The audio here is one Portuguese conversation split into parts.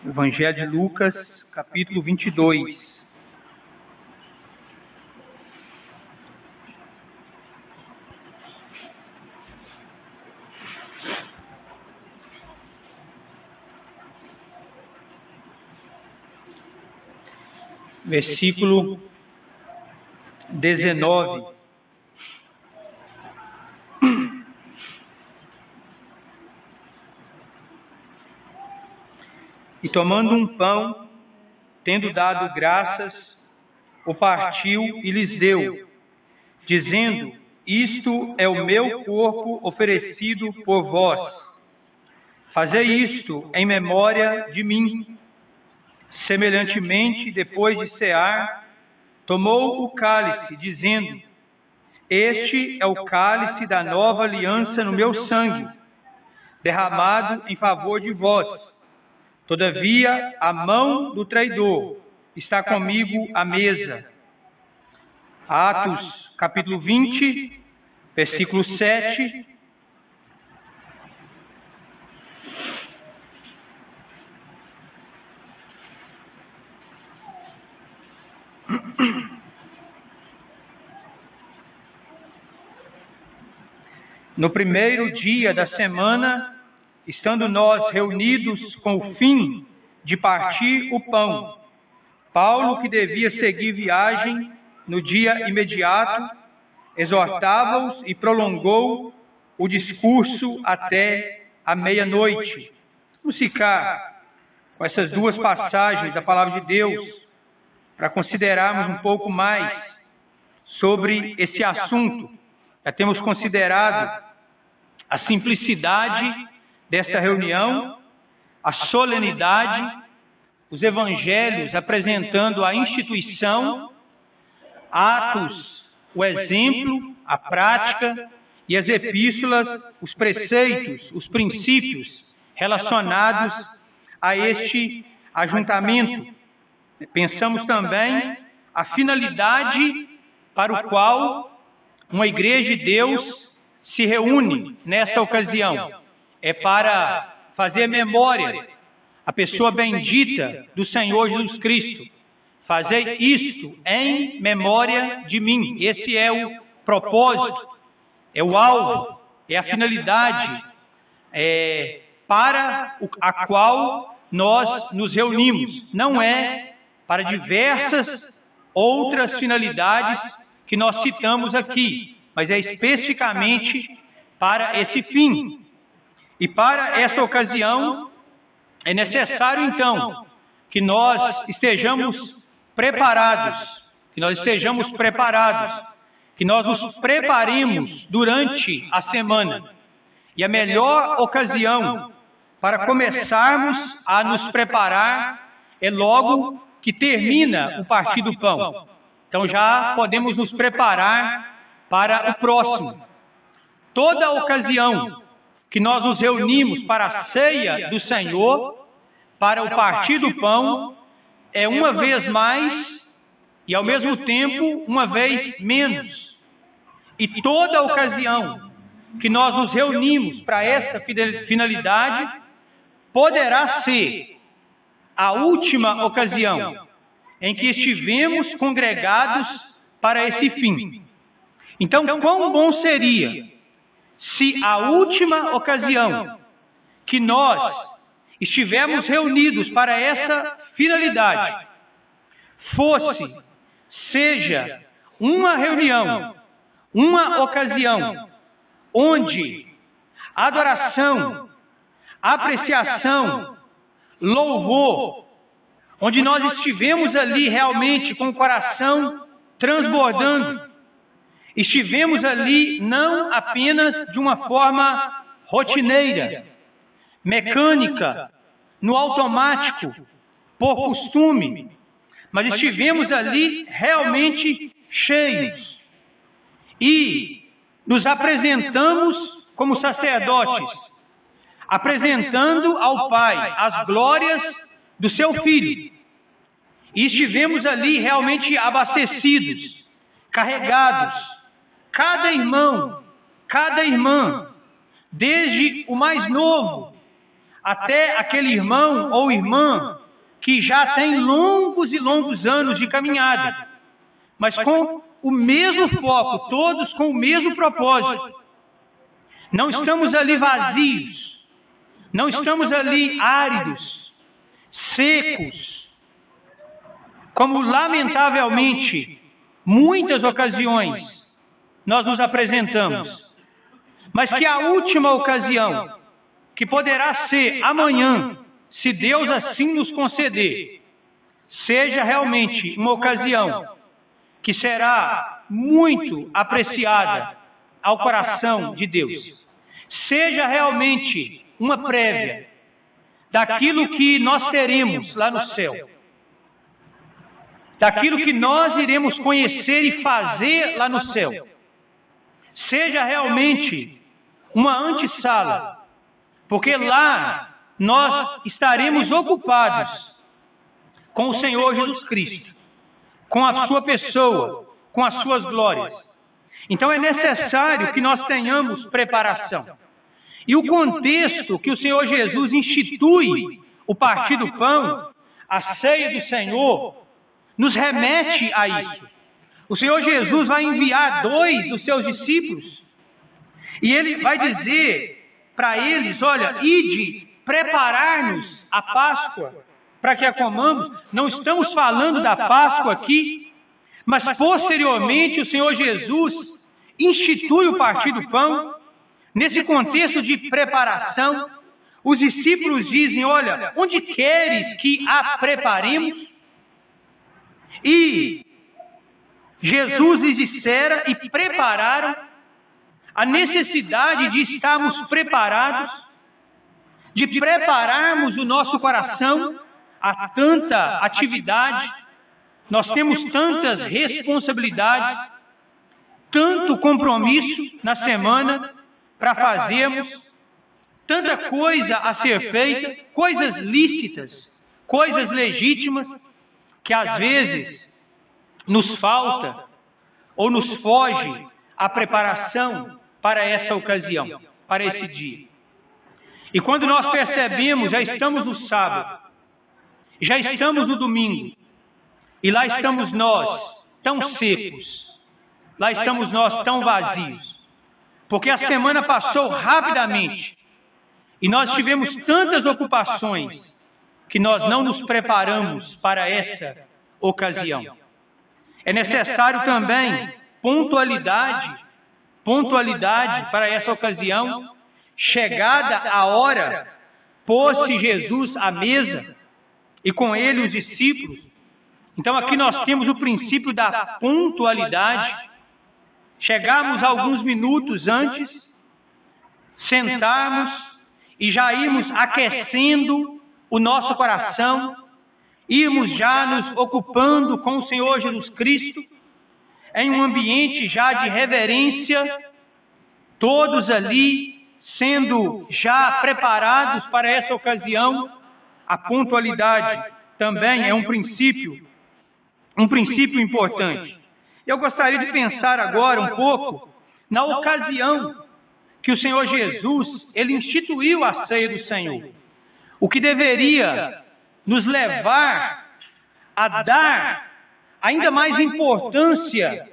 Evangelho de Lucas, capítulo 22. Versículo 19. E tomando um pão, tendo dado graças, o partiu e lhes deu, dizendo: Isto é o meu corpo oferecido por vós. Fazei isto em memória de mim. Semelhantemente, depois de cear, tomou o cálice, dizendo: Este é o cálice da nova aliança no meu sangue, derramado em favor de vós. Todavia, a mão do traidor está comigo à mesa. Atos, capítulo 20, versículo 7. No primeiro dia da semana, estando nós reunidos com o fim de partir o pão, Paulo, que devia seguir viagem no dia imediato, exortava-os e prolongou o discurso até a meia-noite. Vamos ficar com essas duas passagens da Palavra de Deus para considerarmos um pouco mais sobre esse assunto. Já temos considerado a simplicidade desta reunião, a solenidade, os evangelhos apresentando a instituição, Atos, o exemplo, a prática, e as epístolas, os preceitos, os princípios relacionados a este ajuntamento. Pensamos também a finalidade para o qual uma igreja de Deus se reúne nesta ocasião. É para fazer memória à pessoa bendita do Senhor Jesus Cristo. Fazei isto em memória de mim. Esse é o propósito, é o alvo, é a finalidade para a qual nós nos reunimos. Não é para diversas outras finalidades que nós citamos aqui, mas é especificamente para esse fim. E para essa ocasião, é necessário, então, que nós estejamos preparados, que nós nos preparemos durante a semana. E a melhor ocasião para começarmos a nos preparar é logo que termina o partir do pão. Então já podemos nos preparar para o próximo. Toda ocasião que nós nos reunimos para a ceia do Senhor, para o partir do pão, é uma vez mais e ao mesmo tempo uma vez menos. E toda ocasião que nós nos reunimos para essa finalidade, poderá ser a última ocasião em que estivemos congregados para esse fim. Então, quão bom seria se a última ocasião que nós estivermos reunidos para essa finalidade seja uma reunião, uma ocasião onde adoração, apreciação, louvor, onde nós estivemos ali realmente com o coração transbordando, estivemos ali não apenas de uma forma rotineira, mecânica, no automático, por costume, mas estivemos ali realmente cheios e nos apresentamos como sacerdotes, apresentando ao Pai as glórias do seu Filho. E estivemos ali realmente abastecidos, carregados, cada irmão, cada irmã, desde o mais novo até aquele irmão ou irmã que já tem longos e longos anos de caminhada, mas com o mesmo foco, todos com o mesmo propósito. Não estamos ali vazios, não estamos ali áridos, secos, como lamentavelmente, muitas ocasiões, nós nos apresentamos. Mas que a última ocasião, que poderá ser amanhã, se Deus assim nos conceder, seja realmente uma ocasião que será muito apreciada ao coração de Deus. Seja realmente uma prévia daquilo que nós teremos lá no céu, daquilo que nós iremos conhecer e fazer lá no céu. Seja realmente uma antessala, porque lá nós estaremos ocupados com o Senhor Jesus Cristo, com a sua pessoa, com as suas glórias. Então é necessário que nós tenhamos preparação. E o contexto que o Senhor Jesus institui o partir do pão, a ceia do Senhor, nos remete a isso. O Senhor Jesus vai enviar 2 dos seus discípulos e ele vai dizer para eles, olha, ide preparar-nos a Páscoa para que a comamos. Não estamos falando da Páscoa aqui, mas posteriormente o Senhor Jesus institui o partir do pão. Nesse contexto de preparação, os discípulos dizem, olha, onde queres que a preparemos? E Jesus lhes dissera e prepararam a necessidade de estarmos preparados, de prepararmos o nosso coração a tanta atividade. Nós temos tantas responsabilidades, tanto compromisso na semana para fazermos, tanta coisa a ser feita, coisas lícitas, coisas legítimas, que às vezes nos falta ou nos foge a preparação para essa ocasião, para esse dia. E quando nós percebemos, já estamos no sábado, já estamos no domingo, e lá estamos nós, tão secos, lá estamos nós, tão vazios, porque a semana passou rapidamente, e nós tivemos tantas ocupações, que nós não nos preparamos para essa ocasião. É necessário também pontualidade para essa ocasião. Chegada a hora, pôs-se Jesus à mesa e com ele os discípulos. Então aqui nós temos o princípio da pontualidade. Chegarmos alguns minutos antes, sentarmos e já irmos aquecendo o nosso coração, irmos já nos ocupando com o Senhor Jesus Cristo, em um ambiente já de reverência, todos ali sendo já preparados para essa ocasião. A pontualidade também é um princípio importante. Eu gostaria de pensar agora um pouco na ocasião que o Senhor Jesus, ele instituiu a ceia do Senhor. O que deveria nos levar a dar ainda mais importância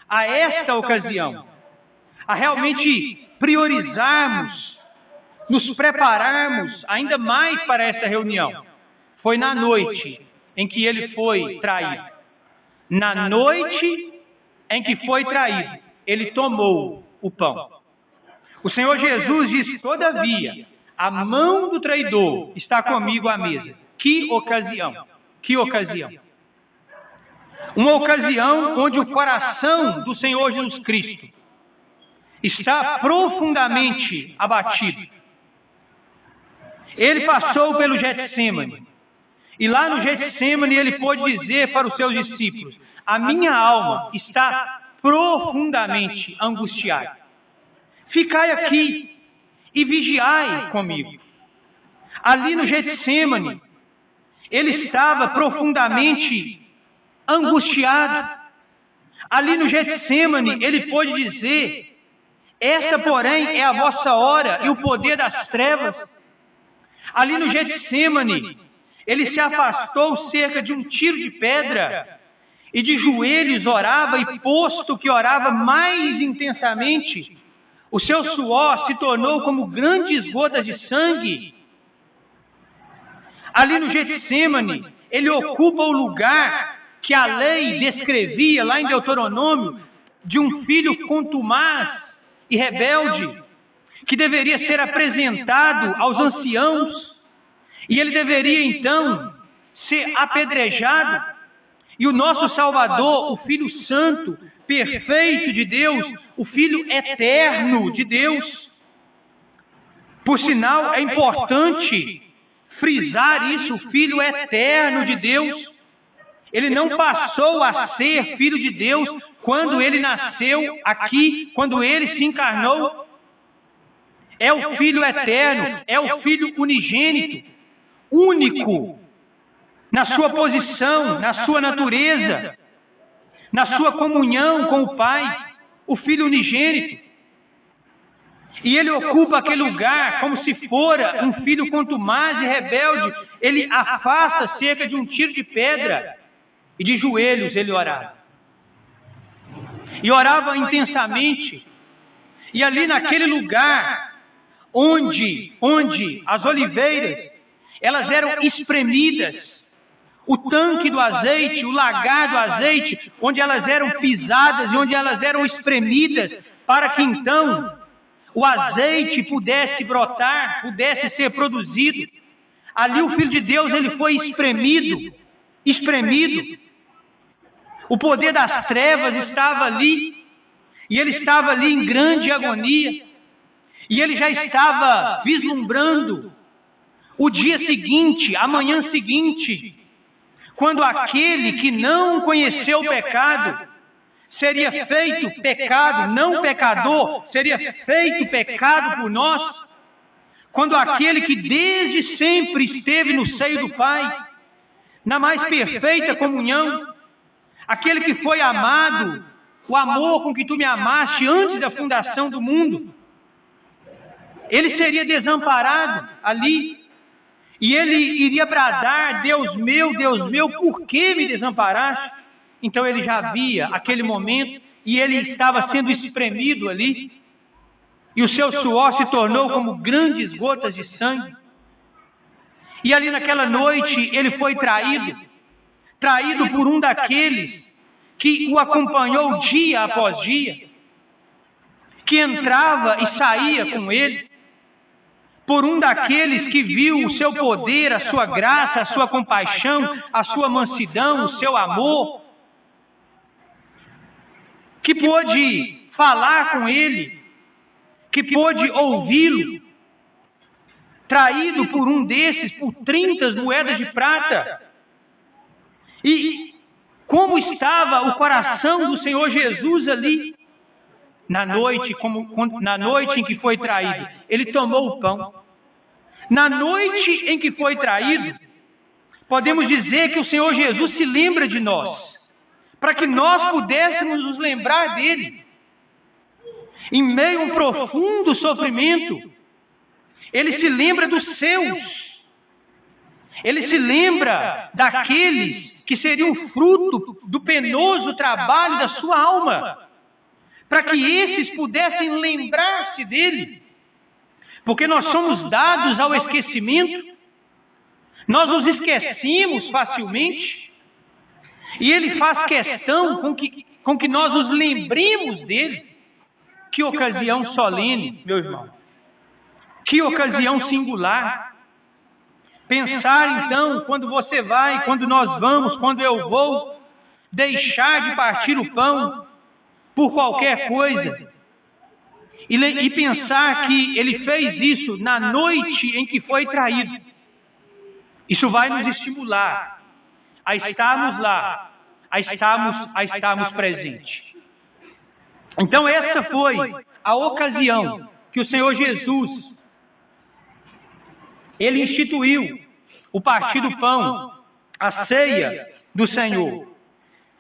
a esta ocasião, a realmente priorizarmos, nos prepararmos ainda mais para essa reunião. Foi na noite em que ele foi traído. Na noite em que foi traído, ele tomou o pão. O Senhor Jesus disse, todavia, a mão do traidor está comigo à mesa. Que ocasião! Que ocasião! Uma ocasião onde o coração do Senhor Jesus Cristo está profundamente abatido. Ele passou pelo Getsêmani. E lá no Getsêmani ele pôde dizer para os seus discípulos, a minha alma está profundamente angustiada. Ficai aqui e vigiai comigo. Ali no Getsêmani, ele estava profundamente angustiado. Ali no Getsêmani, ele pôde dizer, essa, porém, é a vossa hora e o poder das trevas. Ali no Getsêmani, ele se afastou cerca de um tiro de pedra e de joelhos orava, e posto que orava mais intensamente, o seu suor se tornou como grandes gotas de sangue. Ali no Getsêmani, ele ocupa o lugar que a lei descrevia lá em Deuteronômio, de um filho contumaz e rebelde, que deveria ser apresentado aos anciãos, e ele deveria então ser apedrejado. E o nosso Salvador, o Filho Santo, perfeito de Deus, o Filho eterno de Deus. Por sinal, é importante frisar isso, o Filho eterno de Deus. Ele não passou a ser Filho de Deus quando ele nasceu aqui, quando ele se encarnou. É o Filho eterno, é o Filho unigênito, único, na sua posição, na sua natureza, na sua comunhão com o Pai, o Filho unigênito. E ele ocupa aquele lugar como se fora um filho contumaz e rebelde. Ele afasta cerca de um tiro de pedra e de joelhos ele orava. E orava intensamente. E ali naquele lugar onde as oliveiras, elas eram espremidas, o tanque do azeite, o lagar do azeite, onde elas eram pisadas e onde elas eram espremidas, para que então o azeite pudesse brotar, pudesse ser produzido. Ali o Filho de Deus, ele foi espremido. O poder das trevas estava ali, e ele estava ali em grande agonia, e ele já estava vislumbrando o dia seguinte, a manhã seguinte, quando aquele que não conheceu o pecado seria feito pecado, não pecador, seria feito pecado por nós, quando aquele que desde sempre esteve no seio do Pai, na mais perfeita comunhão, aquele que foi amado, o amor com que tu me amaste antes da fundação do mundo, ele seria desamparado ali, e ele iria bradar: Deus meu, por que me desamparaste? Então ele já via aquele momento, e ele estava sendo espremido ali, e o seu suor se tornou como grandes gotas de sangue. E ali naquela noite ele foi traído por um daqueles que o acompanhou dia após dia, que entrava e saía com ele, por um daqueles que viu o seu poder, a sua graça, a sua compaixão, a sua mansidão, o seu amor, que pôde falar com ele, que pôde ouvi-lo, traído por um desses por 30 moedas de prata. E como estava o coração do Senhor Jesus ali, na noite em que foi traído, ele tomou o pão. Na noite em que foi traído, podemos dizer que o Senhor Jesus se lembra de nós, para que nós pudéssemos nos lembrar dele. Em meio a um profundo sofrimento, ele se lembra dos seus. Ele se lembra daqueles que seriam fruto do penoso trabalho da sua alma, para que esses pudessem lembrar-se dele. Porque nós somos dados ao esquecimento, nós nos esquecemos facilmente, e ele faz questão com que nós nos lembremos dele. Que ocasião solene, meu irmão. Que ocasião singular. Pensar então, quando você vai, quando nós vamos, quando eu vou, deixar de partir o pão por qualquer coisa, e pensar que ele fez isso na noite em que foi traído. Isso vai nos estimular a estarmos lá, a estarmos presentes. Então essa foi a ocasião que o Senhor Jesus, ele instituiu o partir do pão, a ceia do Senhor.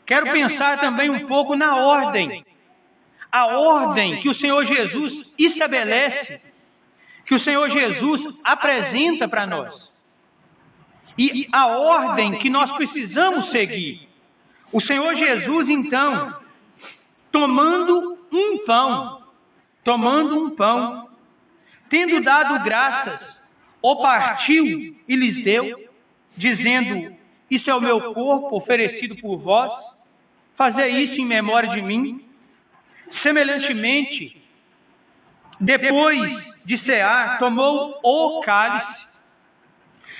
Quero pensar também um pouco na ordem. A ordem que o Senhor Jesus estabelece que o Senhor Jesus apresenta para nós. E a ordem que nós precisamos seguir. O Senhor Jesus, então, tomando um pão, tendo dado graças, o partiu e lhes deu, dizendo: isso é o meu corpo oferecido por vós, fazei isso em memória de mim. Semelhantemente, depois de cear, tomou o cálice,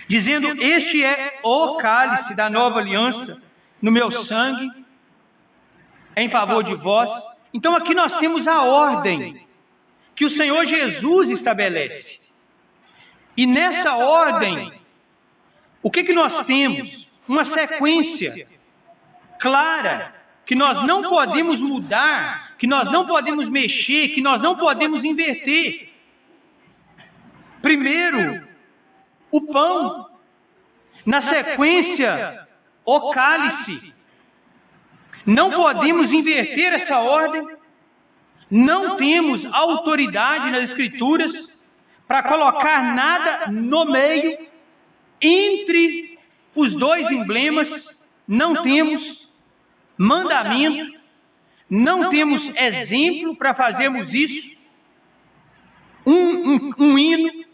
dizendo: este é o cálice da nova aliança, no meu sangue, em favor de vós. Então aqui nós temos a ordem que o Senhor Jesus estabelece. E nessa ordem, o que nós temos? Uma sequência clara, que nós não podemos mudar, que nós não podemos mexer, que nós não podemos inverter. Primeiro, o pão. Na sequência, o cálice. Não podemos inverter essa ordem. Não temos autoridade nas Escrituras para colocar nada no meio, entre os dois emblemas. Não temos mandamento, não temos exemplo para fazermos isso. Um hino,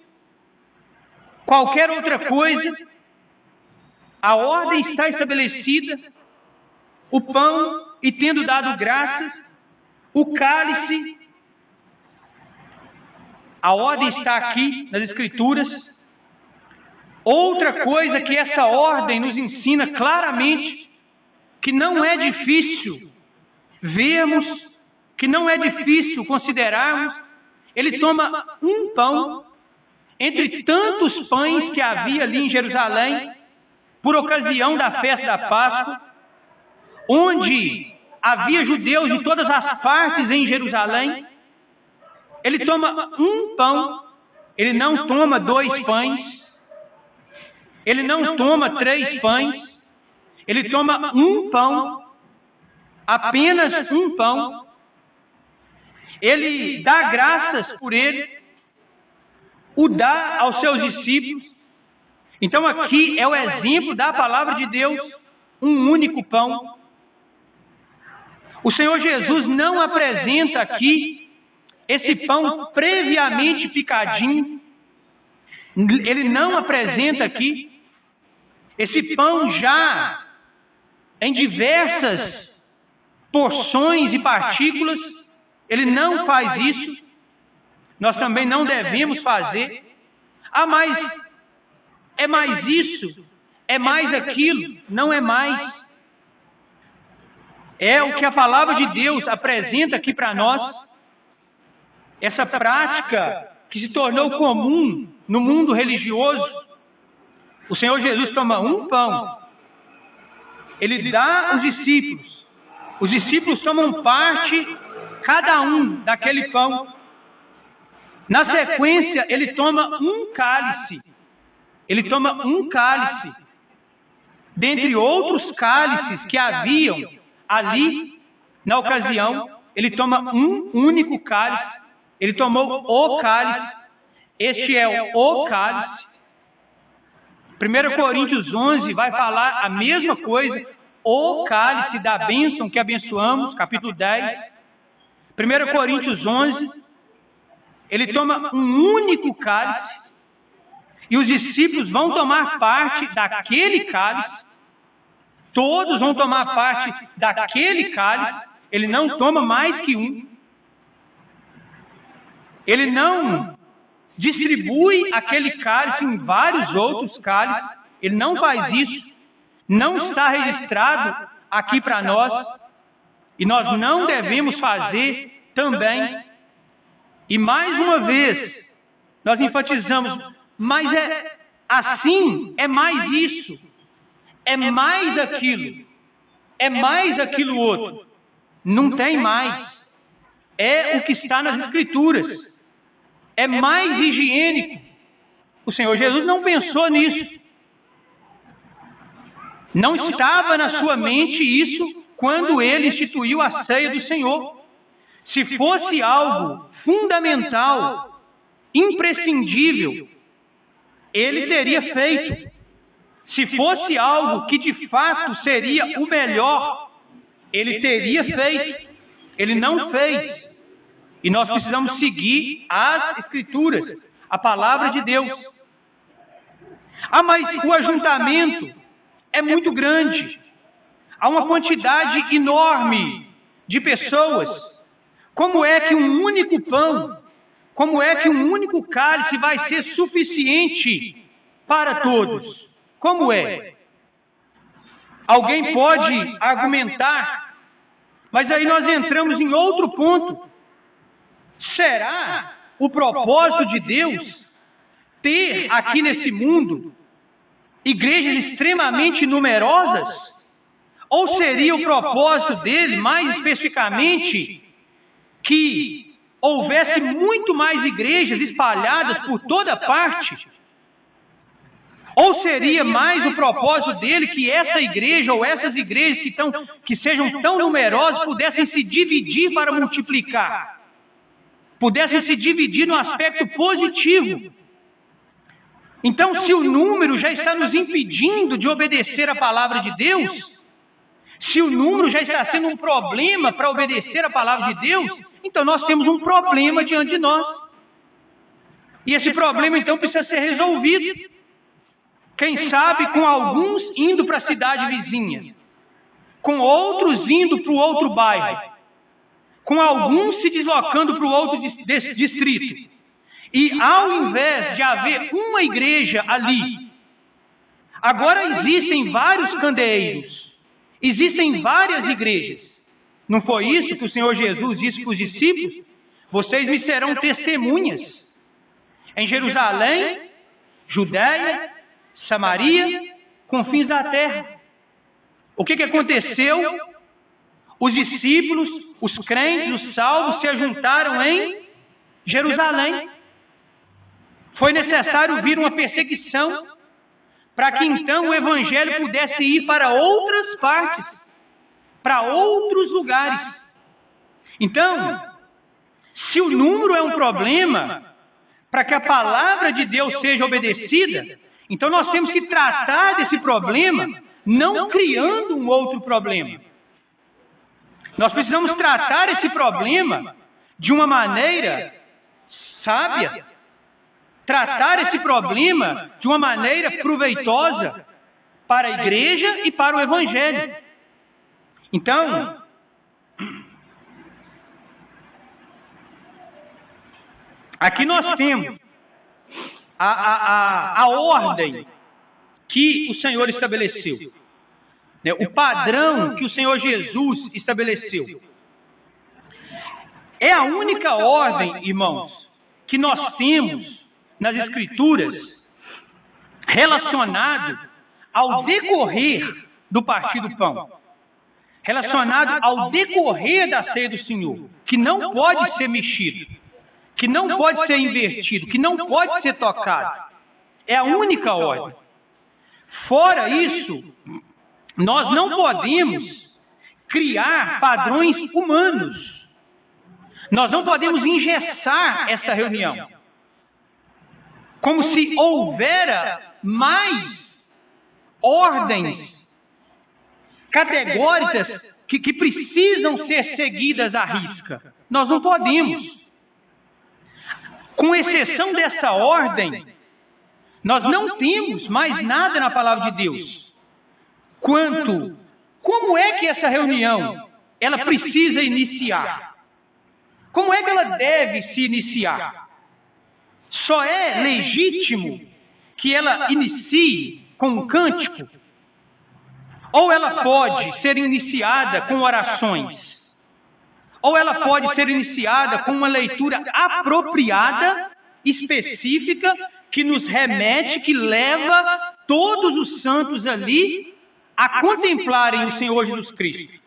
qualquer outra coisa. A ordem está estabelecida, o pão, e tendo dado graças, o cálice. A ordem está aqui nas Escrituras. Outra coisa que essa ordem nos ensina claramente, que não é difícil vermos, que não é difícil considerarmos, ele toma um pão, entre tantos pães que havia ali em Jerusalém, por ocasião da festa da Páscoa, onde havia judeus de todas as partes em Jerusalém. Ele toma um pão, ele não toma 2 pães, ele não toma 3 pães, ele toma um pão, apenas um pão. Ele dá graças por ele, o dá aos seus discípulos. Então aqui é o exemplo da palavra de Deus, um único pão. O Senhor Jesus não apresenta aqui esse pão previamente picadinho. Ele não apresenta aqui esse pão já em diversas porções e partículas. Ele não faz isso. Nós também não devemos fazer. Mas é mais isso, é mais aquilo. Não é mais. É o que a palavra de Deus apresenta aqui para nós. Essa prática que se tornou comum no mundo religioso. O Senhor Jesus toma um pão, ele dá aos discípulos. Os discípulos tomam parte, cada um, daquele pão. Na sequência, ele toma um cálice. Ele toma um cálice, dentre outros cálices que haviam ali na ocasião. Ele toma um único cálice. Ele tomou o cálice. Este é o cálice. 1 Coríntios 11 vai falar a mesma coisa. O cálice da bênção que abençoamos, capítulo 10. 1 Coríntios 11. Ele toma um único cálice. E os discípulos vão tomar parte daquele cálice. Todos vão tomar parte daquele cálice. Ele não toma mais que um. Ele não distribui aquele cálice em vários outros cálices. Ele não faz isso. Não está registrado aqui para nós. E nós não devemos fazer também. E mais uma vez, nós enfatizamos, mas é assim, é mais isso, é mais aquilo, é mais aquilo outro. Não tem mais. É o que está nas Escrituras. É mais higiênico. O Senhor Jesus não pensou nisso. Não estava na sua mente isso quando ele instituiu a ceia do Senhor. Se fosse algo fundamental imprescindível, ele teria feito. Se fosse algo que de fato seria o melhor, ele teria feito. Ele não fez. E nós precisamos seguir as Escrituras, a palavra de Deus. Ah, mas o ajuntamento é muito grande. Há uma quantidade enorme de pessoas. Como é que um único pão, como é que um único cálice vai ser suficiente para todos? Como é? Alguém pode argumentar, mas aí nós entramos em outro ponto. Será o propósito de Deus ter aqui nesse mundo igrejas extremamente numerosas? Ou seria o propósito dele, mais especificamente, que houvesse muito mais igrejas espalhadas por toda parte? Ou seria mais o propósito dele que essa igreja ou essas igrejas que sejam tão numerosas pudessem se dividir para multiplicar? Pudessem se dividir no aspecto positivo. Então, se o número já está nos impedindo de obedecer a palavra de Deus, se o número já está sendo um problema para obedecer a palavra de Deus, então nós temos um problema diante de nós. E esse problema, então, precisa ser resolvido. Quem sabe com alguns indo para a cidade vizinha, com outros indo para o outro bairro, com alguns se deslocando para o outro distrito. E ao invés de haver uma igreja ali, agora existem vários candeeiros, existem várias igrejas. Não foi isso que o Senhor Jesus disse para os discípulos? Vocês me serão testemunhas em Jerusalém, Judéia, Samaria, confins da terra. O que aconteceu? Os discípulos, os crentes, os salvos se ajuntaram em Jerusalém. Foi necessário vir uma perseguição para que então o evangelho pudesse ir para outras partes, para outros lugares. Então, se o número é um problema para que a palavra de Deus seja obedecida, então nós temos que tratar desse problema não criando um outro problema. Nós precisamos tratar esse problema de uma maneira sábia, tratar esse problema de uma maneira proveitosa para a igreja e para o evangelho. Então, aqui nós temos a ordem que o Senhor estabeleceu, né? O padrão que o Senhor Jesus estabeleceu. É a única ordem, irmãos, que nós temos nas Escrituras relacionado ao decorrer do partir do pão, relacionado ao decorrer da ceia do Senhor, que não pode ser mexido, que não pode ser invertido, que não pode ser tocado. É a única ordem. Fora isso, nós não podemos criar padrões humanos. Nós não podemos engessar essa reunião, como se houvera mais ordens categóricas que precisam ser seguidas à risca. Nós não podemos. Com exceção dessa ordem, nós não temos mais nada na palavra de Deus. Como é que essa reunião, ela precisa iniciar? Como é que ela deve se iniciar? Só é legítimo que ela inicie com um cântico? Ou ela pode ser iniciada com orações? Ou ela pode ser iniciada com uma leitura apropriada, específica, que nos remete, que leva todos os santos ali a contemplarem o Senhor Jesus Cristo?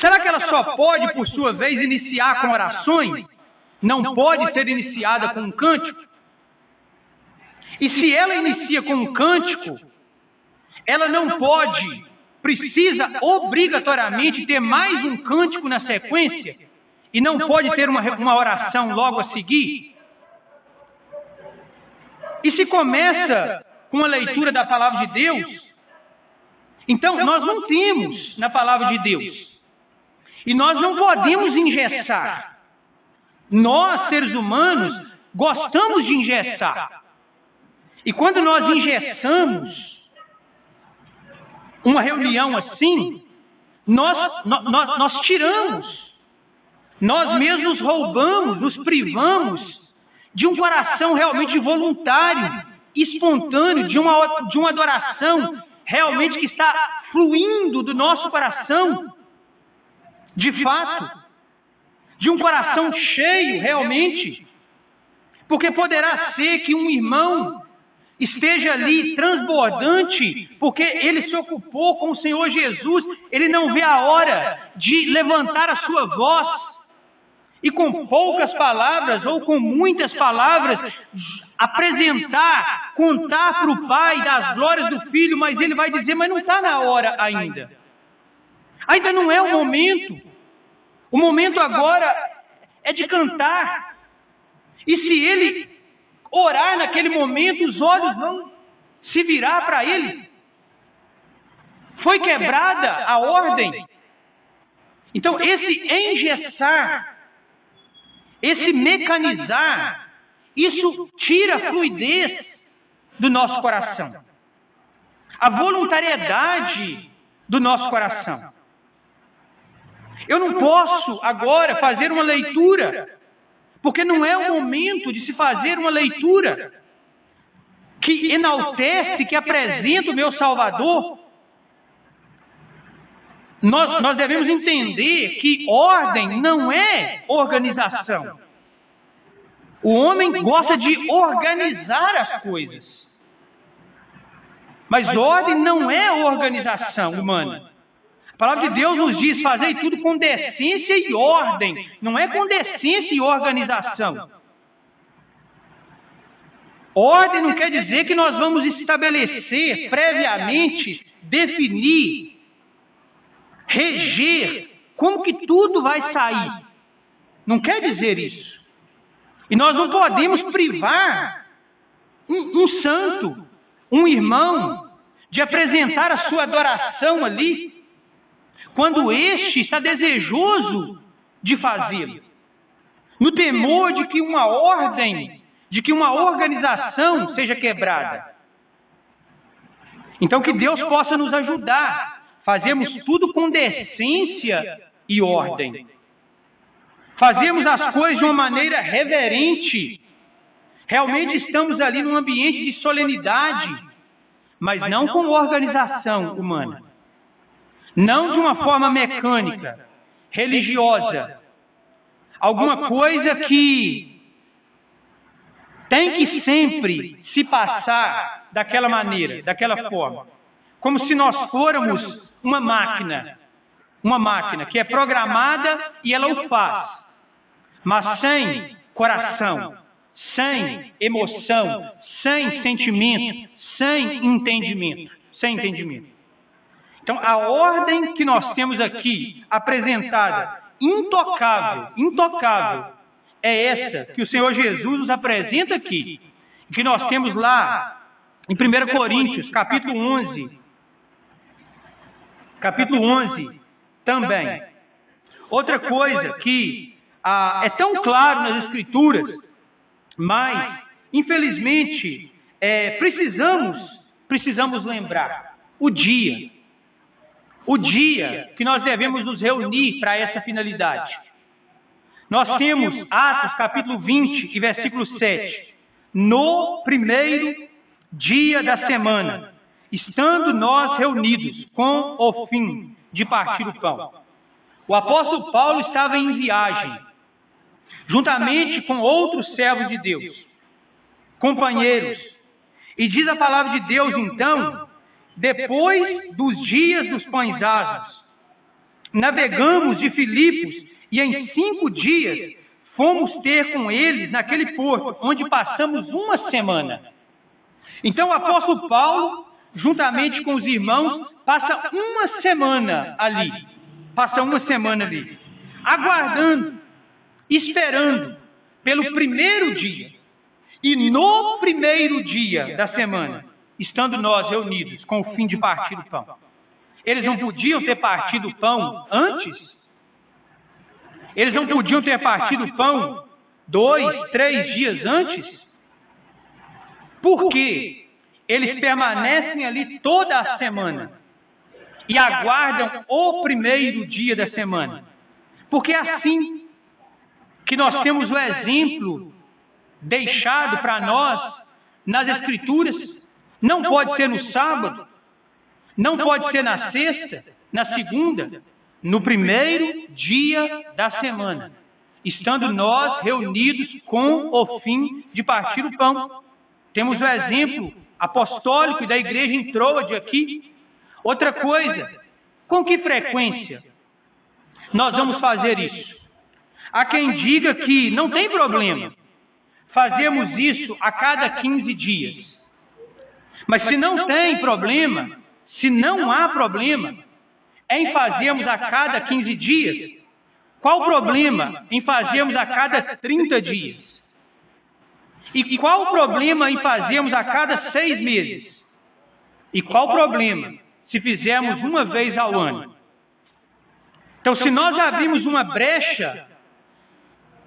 Será que ela só pode, por sua vez, iniciar com orações? Não pode ser iniciada com um cântico? E se ela inicia com um cântico, ela não precisa obrigatoriamente ter mais um cântico na sequência? E não pode ter uma oração logo a seguir? E se começa com a leitura da palavra de Deus, então nós não temos na palavra de Deus. E nós não podemos engessar. Nós, seres humanos, gostamos de engessar. E quando nós engessamos uma reunião assim, nós tiramos, nós mesmos roubamos, nos privamos de um coração realmente voluntário, espontâneo, de uma adoração realmente que está fluindo do nosso coração, de fato, de um coração cheio realmente, porque poderá ser que um irmão esteja ali transbordante, porque ele se ocupou com o Senhor Jesus, ele não vê a hora de levantar a sua voz e com poucas palavras ou com muitas palavras apresentar, contar para o Pai das glórias do Filho, mas ele vai dizer, mas não está na hora ainda. Ainda não é o momento. O momento agora é de cantar. E se ele orar naquele momento, os olhos vão se virar para ele. Foi quebrada a ordem. Então, esse engessar, esse mecanizar, isso tira a fluidez do nosso coração. A voluntariedade do nosso coração. Eu não posso agora fazer uma leitura, porque não é o momento de se fazer uma leitura que enaltece, que apresenta o meu Salvador. Nós devemos entender que ordem não é organização. O homem gosta de organizar as coisas. Mas ordem não é organização humana. A palavra de Deus nos diz, fazei tudo com decência e ordem. Não é com decência e organização. Ordem não quer dizer que nós vamos estabelecer previamente, definir, reger, como que tudo vai sair. Não quer dizer isso. E nós não podemos privar um santo, um irmão, de apresentar a sua adoração ali, quando este está desejoso de fazê-lo, no temor de que uma ordem, de que uma organização seja quebrada. Então que Deus possa nos ajudar, fazemos tudo com decência e ordem. Fazemos as coisas de uma maneira reverente. Realmente estamos ali num ambiente de solenidade, mas não com organização humana. Não de uma forma mecânica, religiosa. Alguma coisa que tem que sempre se passar daquela maneira, daquela forma. Como se nós fôramos uma máquina que é programada e ela o faz. Mas sem coração, sem emoção, sem sentimento, sem entendimento. Então, a ordem que nós temos aqui apresentada, intocável, é essa que o Senhor Jesus nos apresenta aqui, que nós temos lá em 1 Coríntios, capítulo 11. Capítulo 11 também. Outra coisa que é tão claro nas Escrituras, mas, infelizmente, precisamos lembrar o dia que nós devemos nos reunir para essa finalidade. Nós temos Atos capítulo 20 e versículo 7. No primeiro dia da semana, estando nós reunidos com o fim de partir o pão. O apóstolo Paulo estava em viagem, juntamente com outros servos de Deus, companheiros. E diz a palavra de Deus, então, depois dos dias dos pães asmos, navegamos de Filipos e em 5 dias fomos ter com eles naquele porto, onde passamos uma semana. Então o apóstolo Paulo, juntamente com os irmãos, passa uma semana ali, aguardando, esperando pelo primeiro dia. E no primeiro dia da semana, estando nós reunidos com o fim de partir o pão. Eles não podiam ter partido o pão antes? Eles não podiam ter partido o pão 2, 3 dias antes? Por quê? Eles permanecem ali toda a semana e aguardam o primeiro dia da semana. Porque é assim que nós temos o exemplo deixado para nós nas Escrituras. Não pode ser no sábado, não pode ser na sexta, na segunda, no primeiro dia da semana, estando nós reunidos com o fim de partir o pão. Temos o exemplo apostólico da igreja em Troade aqui. Outra coisa, com que frequência nós vamos fazer isso? Há quem diga que não tem problema, fazemos isso a cada 15 dias. Mas se não tem problema, se não há problema em fazermos a cada 15 dias, qual o problema em fazermos a cada 30 dias? E qual o problema em fazermos a cada 6 meses? E qual o problema se fizermos uma vez ao ano? Então, se nós abrimos uma brecha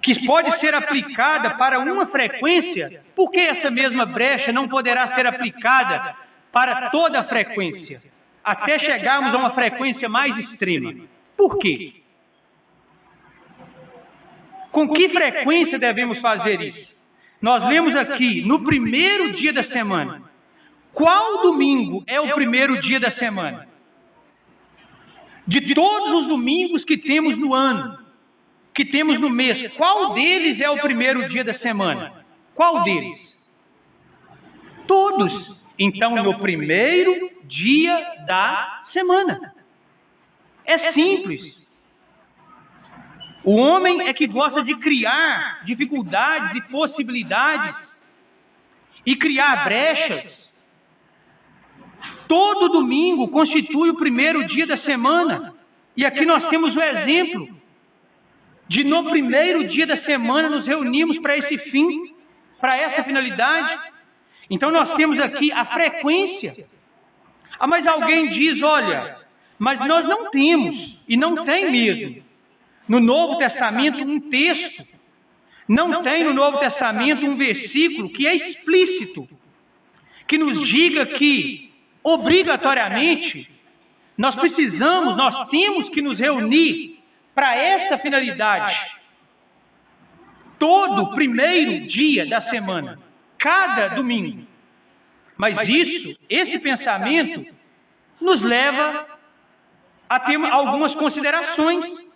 que pode ser aplicada para uma frequência, por que essa mesma brecha não poderá ser aplicada para toda a frequência, até chegarmos a uma frequência mais extrema? Por quê? Com que frequência devemos fazer isso? Nós lemos aqui, no primeiro dia da semana. Qual domingo é o primeiro dia da semana? De todos os domingos que temos no ano, que temos no mês, qual deles é o primeiro dia da semana? Qual deles? Todos. Então, no primeiro dia da semana. É simples. O homem é que gosta de criar dificuldades e possibilidades e criar brechas. Todo domingo constitui o primeiro dia da semana. E aqui nós temos o exemplo de no primeiro dia da semana nos reunimos para esse fim, para essa finalidade. Então nós temos aqui a frequência. Ah, mas alguém diz, olha, mas nós não temos, e não tem mesmo, no Novo Testamento um texto, não tem no Novo Testamento um versículo que é explícito, que nos diga que, obrigatoriamente, nós temos que nos reunir para essa finalidade. Todo primeiro dia da semana, cada domingo. Mas esse pensamento, nos leva a ter algumas considerações.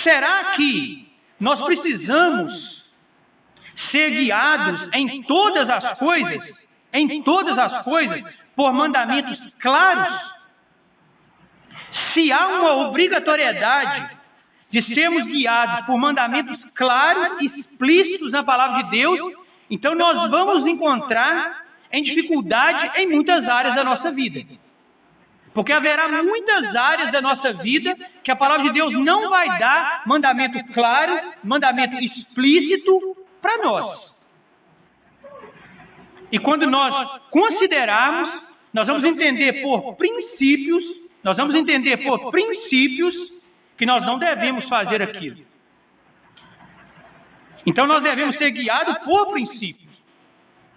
Será que nós precisamos ser guiados em todas as coisas, por mandamentos claros? Se há uma obrigatoriedade de sermos guiados por mandamentos claros e explícitos na palavra de Deus, então nós vamos encontrar em dificuldade em muitas áreas da nossa vida. Porque haverá muitas áreas da nossa vida que a palavra de Deus não vai dar mandamento claro, mandamento explícito para nós. E quando nós considerarmos, nós vamos entender por princípios que nós não devemos fazer aquilo. Então nós devemos ser guiados por princípios.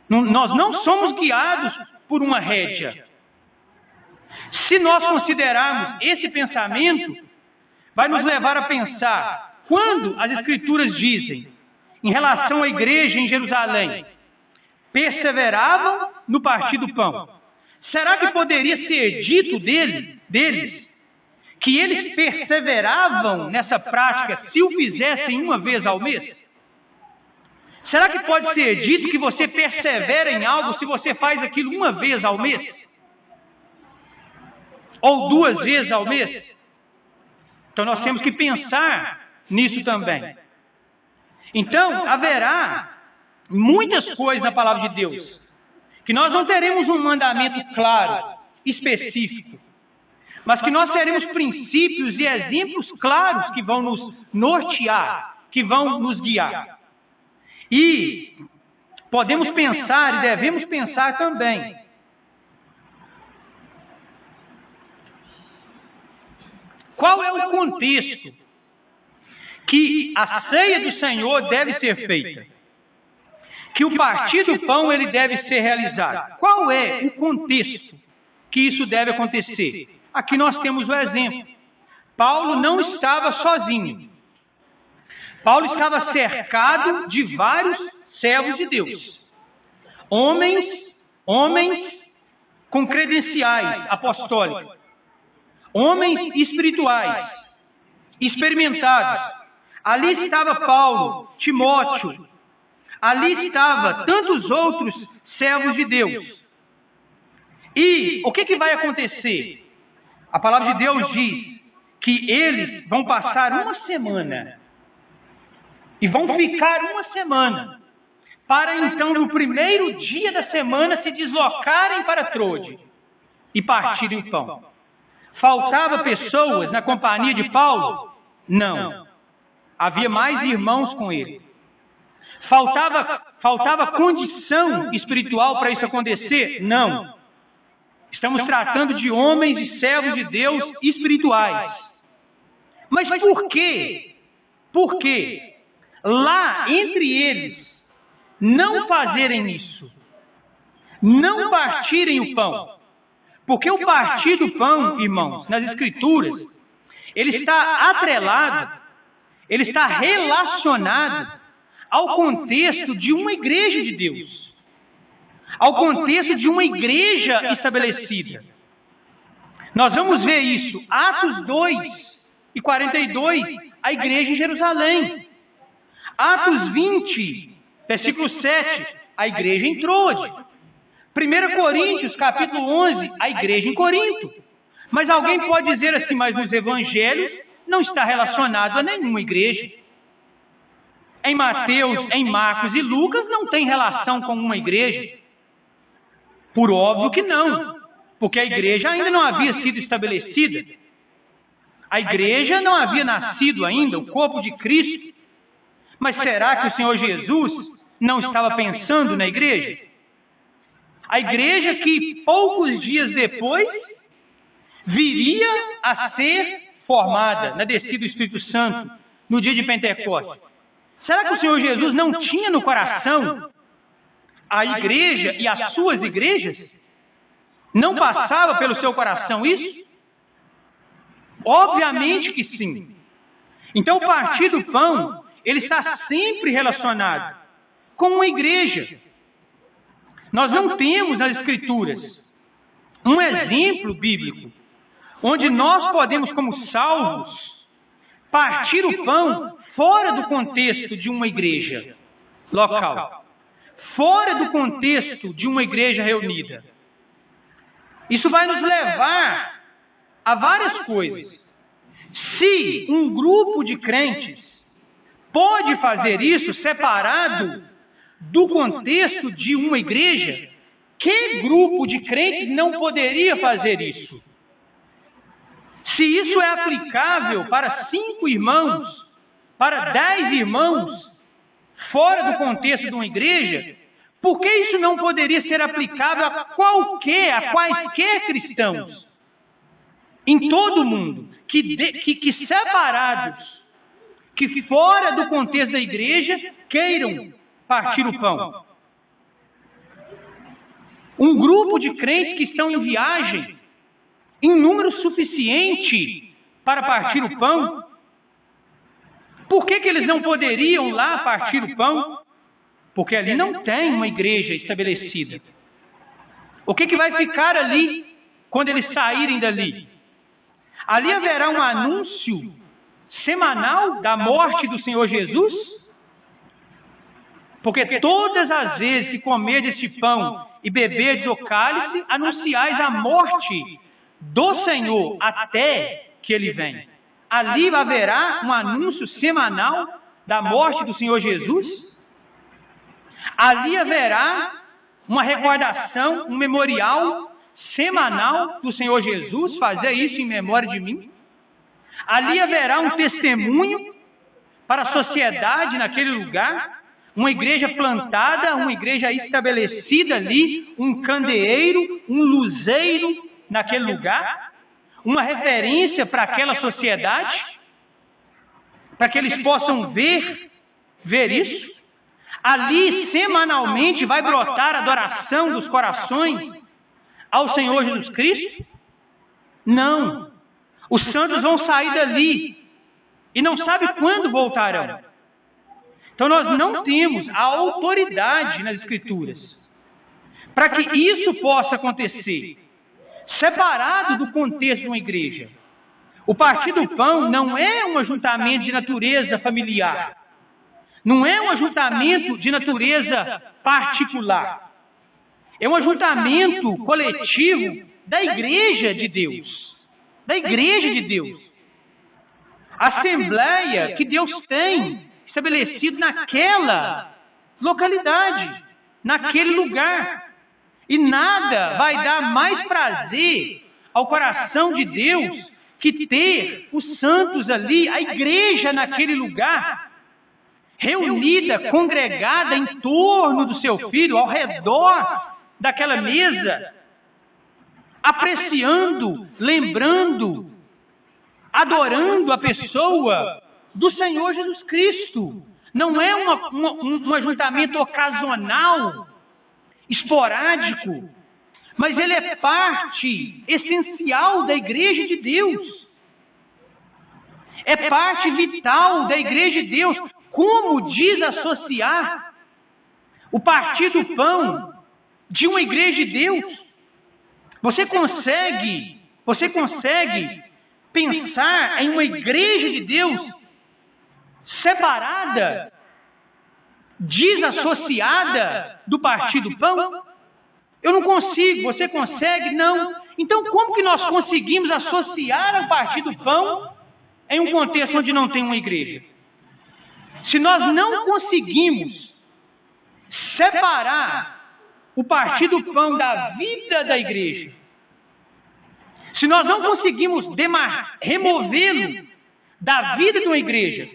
Nós não somos guiados por uma rédea. Se nós considerarmos esse pensamento, vai nos levar a pensar, quando as Escrituras dizem, em relação à igreja em Jerusalém, perseveravam no partir do pão, será que poderia ser dito deles que eles perseveravam nessa prática se o fizessem uma vez ao mês? Será que pode ser dito que você persevera em algo se você faz aquilo uma vez ao mês? Ou 2 vezes ao mês? Então nós temos que pensar nisso também. Então, haverá muitas coisas na palavra de Deus que nós não teremos um mandamento claro, específico, mas que nós teremos princípios e exemplos claros que vão nos nortear, que vão nos guiar. E podemos pensar e devemos pensar também. Qual é o contexto que a ceia do Senhor deve ser feita? Que o partir do pão ele deve ser realizado? Qual é o contexto que isso deve acontecer? Aqui nós temos o exemplo. Paulo não estava sozinho. Paulo estava cercado de vários servos de Deus. Homens com credenciais apostólicos. Homens espirituais, experimentados. Ali estava Paulo, Timóteo. Ali estava tantos outros servos de Deus. E o que vai acontecer? A palavra de Deus diz que eles vão passar uma semana. E vão ficar uma semana. Para então, no primeiro dia da semana, se deslocarem para Troade e partirem o pão. Faltava pessoas na companhia de Paulo? Não. Havia mais irmãos com ele. Faltava condição espiritual para isso acontecer? Não. Estamos tratando de homens e servos de Deus espirituais. Mas por quê? Por quê? Lá entre eles, não fazerem isso. Não partirem o pão. Porque o partir do pão, irmãos, nas Escrituras, ele está atrelado, ele está relacionado ao contexto de uma igreja de Deus, ao contexto de uma igreja estabelecida. Nós vamos ver isso, Atos 2:42, a igreja em Jerusalém. Atos 20, versículo 7, a igreja em Troade. 1 Coríntios, capítulo 11, a igreja em Corinto. Mas alguém pode dizer assim, mas nos evangelhos não está relacionado a nenhuma igreja. Em Mateus, em Marcos e Lucas não tem relação com uma igreja. Por óbvio que não, porque a igreja ainda não havia sido estabelecida. A igreja não havia nascido ainda, o corpo de Cristo. Mas será que o Senhor Jesus não estava pensando na igreja? A igreja que poucos dias depois viria a ser formada na descida do Espírito Santo no dia de Pentecostes. Será que o Senhor Jesus não tinha no coração a igreja e as suas igrejas? Não passava pelo seu coração isso? Obviamente que sim. Então o partir do pão, ele está sempre relacionado com uma igreja. Nós não temos nas Escrituras um exemplo bíblico onde nós podemos, como salvos, partir o pão fora do contexto de uma igreja local, fora do contexto de uma igreja reunida. Isso vai nos levar a várias coisas. Se um grupo de crentes pode fazer isso separado do contexto de uma igreja, que grupo de crentes não poderia fazer isso? Se isso é aplicável para 5 irmãos, para 10 irmãos, fora do contexto de uma igreja, por que isso não poderia ser aplicável a quaisquer cristãos em todo o mundo, que separados, que fora do contexto da igreja, queiram partir o pão? Um grupo de crentes que estão em viagem, em número suficiente para partir o pão, por que eles não poderiam lá partir o pão? Porque ali não tem uma igreja estabelecida. O que vai ficar ali quando eles saírem dali? Ali haverá um anúncio semanal da morte do Senhor Jesus? Porque todas as vezes que comerdes este pão e beberdes o cálice, anunciais a morte do Senhor até que Ele venha. Ali haverá um anúncio semanal da morte do Senhor Jesus? Ali haverá uma recordação, um memorial semanal do Senhor Jesus, fazer isso em memória de mim? Ali haverá um testemunho para a sociedade naquele lugar, uma igreja plantada, uma igreja estabelecida ali, um candeeiro, um luzeiro naquele lugar, uma referência para aquela sociedade, para que eles possam ver isso. Ali, semanalmente, vai brotar a adoração dos corações ao Senhor Jesus Cristo? Não. Os santos vão sair dali e não sabe quando voltarão. Então nós não temos a autoridade nas Escrituras para que isso possa acontecer, separado do contexto de uma igreja. O partir do pão não é um ajuntamento de natureza familiar, não é um ajuntamento de natureza particular, é um ajuntamento coletivo da igreja de Deus, da igreja de Deus. A assembleia que Deus tem estabelecido naquela localidade, naquele lugar. E nada vai dar mais prazer ao coração de Deus que ter os santos ali, a igreja naquele lugar, reunida, congregada em torno do seu filho, ao redor daquela mesa, apreciando, lembrando, adorando a pessoa do Senhor Jesus Cristo. Não é um ajuntamento ocasional, esporádico, mas ele é parte essencial da igreja de Deus. É parte vital da igreja de Deus. Como desassociar o partir do pão de uma igreja de Deus? Você consegue pensar em uma igreja de Deus separada, desassociada do partir do pão? Eu não consigo. Você consegue? Não. Então, como que nós conseguimos associar o partir do pão em um contexto onde não tem uma igreja? Se nós não conseguimos separar o partir do pão da vida da igreja, se nós não conseguimos removê-lo da vida de uma igreja,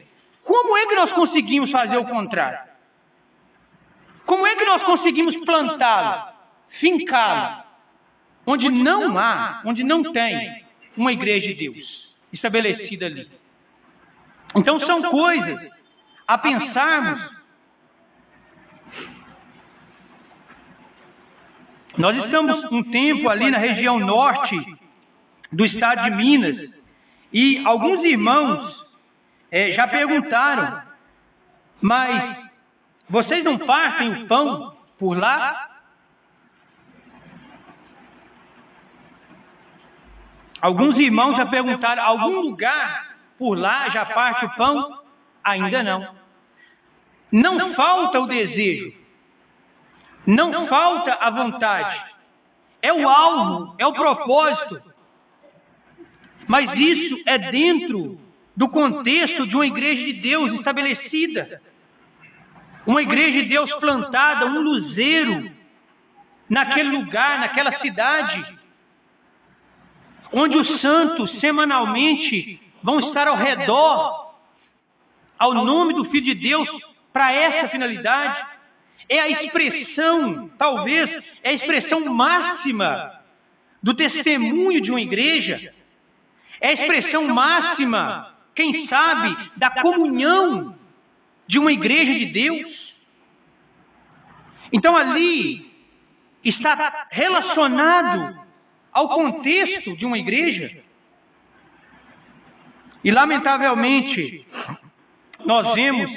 como é que nós conseguimos fazer o contrário? Como é que nós conseguimos plantá-lo, fincá-lo, onde não tem uma igreja de Deus estabelecida ali? Então são coisas a pensarmos. Nós estamos um tempo ali na região norte do estado de Minas, e alguns irmãos já perguntaram, mas vocês não partem o pão por lá? Alguns irmãos já perguntaram, algum lugar por lá já parte o pão? Ainda não. Não falta o desejo, não falta a vontade, é o alvo, é o propósito, mas isso é dentro do contexto de uma igreja de Deus estabelecida, uma igreja de Deus plantada, um luzeiro naquele lugar, naquela cidade, onde os santos semanalmente vão estar ao redor, ao nome do Filho de Deus, para essa finalidade. É a expressão, talvez, é a expressão máxima do testemunho de uma igreja, é a expressão máxima, quem sabe, da comunhão de uma igreja de Deus. Então ali está relacionado ao contexto de uma igreja. E lamentavelmente, nós vemos,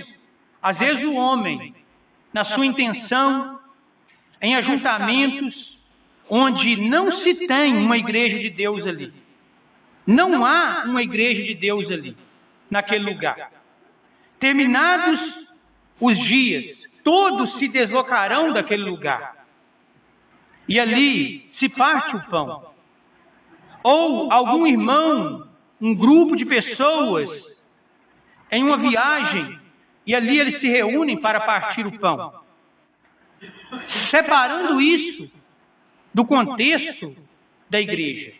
às vezes, o homem, na sua intenção, em ajuntamentos onde não se tem uma igreja de Deus ali. Não há uma igreja de Deus ali, naquele lugar. Terminados os dias, todos se deslocarão daquele lugar. E ali se parte o pão. Ou algum irmão, um grupo de pessoas, em uma viagem, e ali eles se reúnem para partir o pão. Separando isso do contexto da igreja.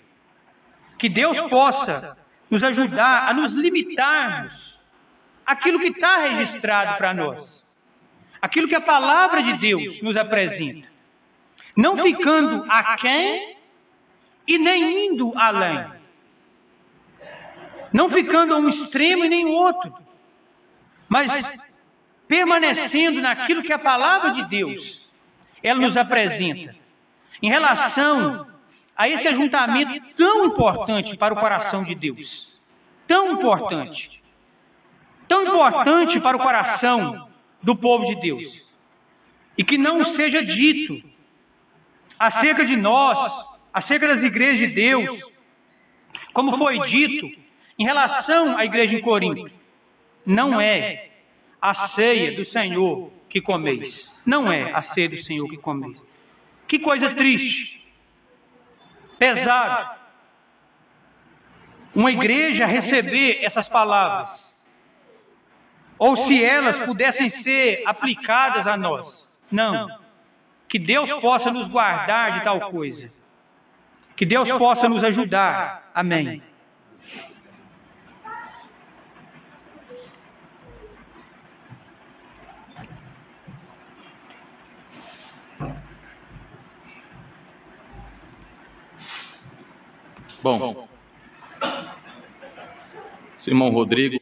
Que Deus possa nos ajudar a nos limitarmos àquilo que está registrado para nós. aquilo que a palavra de Deus nos apresenta, não ficando aquém e nem indo além, não ficando a um extremo e nem o outro, mas permanecendo naquilo que a palavra de Deus ela nos apresenta, em relação a esse ajuntamento tão importante para o coração de Deus, tão importante para o coração do povo de Deus, e que não seja dito acerca de nós, acerca das igrejas de Deus, como foi dito em relação à igreja em Corinto: não é a ceia do Senhor que comeis. Não é a ceia do Senhor que comeis. Que coisa triste, pesado, uma igreja receber essas palavras, ou se elas pudessem ser aplicadas a nós. Não. Que Deus possa nos guardar de tal coisa. Que Deus possa nos ajudar. Amém. Bom, Simão Rodrigo